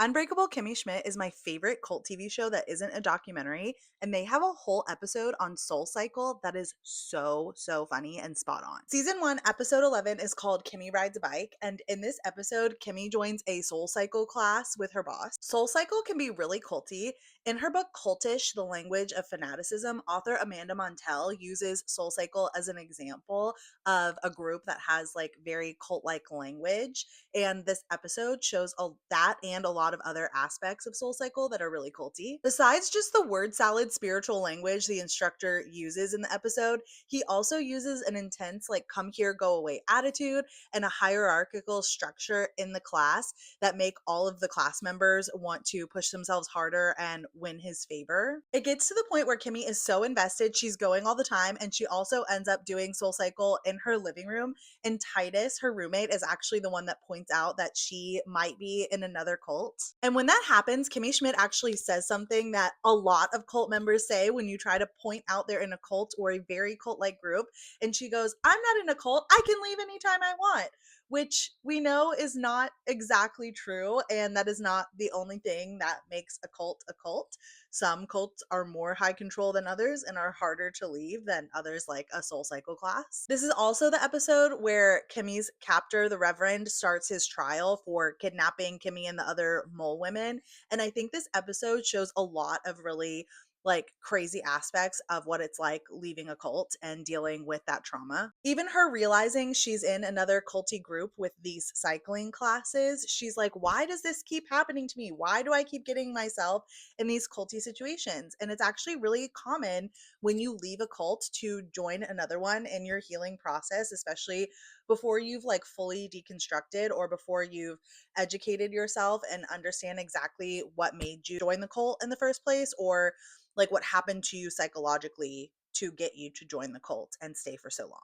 Unbreakable Kimmy Schmidt is my favorite cult TV show that isn't a documentary, and they have a whole episode on Soul Cycle that is so funny and spot on. Season 1, episode 11 is called Kimmy Rides a Bike, and in this episode, Kimmy joins a Soul Cycle class with her boss. Soul Cycle can be really culty. In her book Cultish, The Language of Fanaticism, author Amanda Montell uses Soul Cycle as an example of a group that has like very cult-like language, and this episode shows that and a lot of other aspects of Soul Cycle that are really culty. Besides just the word salad spiritual language the instructor uses in the episode, he also uses an intense, like, come here, go away attitude and a hierarchical structure in the class that make all of the class members want to push themselves harder and win his favor. It gets to the point where Kimmy is so invested, she's going all the time, and she also ends up doing Soul Cycle in her living room. And Titus, her roommate, is actually the one that points out that she might be in another cult. And when that happens, Kimmy Schmidt actually says something that a lot of cult members say when you try to point out they're in a cult or a very cult like group. And she goes, I'm not in a cult. I can leave anytime I want, which we know is not exactly true. And that is not the only thing that makes a cult a cult. Some cults are more high control than others and are harder to leave than others, like a Soul Cycle class. This is also the episode where Kimmy's captor, the Reverend, starts his trial for kidnapping Kimmy and the other mole women. And I think this episode shows a lot of really like crazy aspects of what it's like leaving a cult and dealing with that trauma. Even her realizing she's in another culty group with these cycling classes, she's like, why does this keep happening to me? Why do I keep getting myself in these culty situations? And it's actually really common when you leave a cult to join another one in your healing process, especially before you've like fully deconstructed or before you've educated yourself and understand exactly what made you join the cult in the first place, or like what happened to you psychologically to get you to join the cult and stay for so long.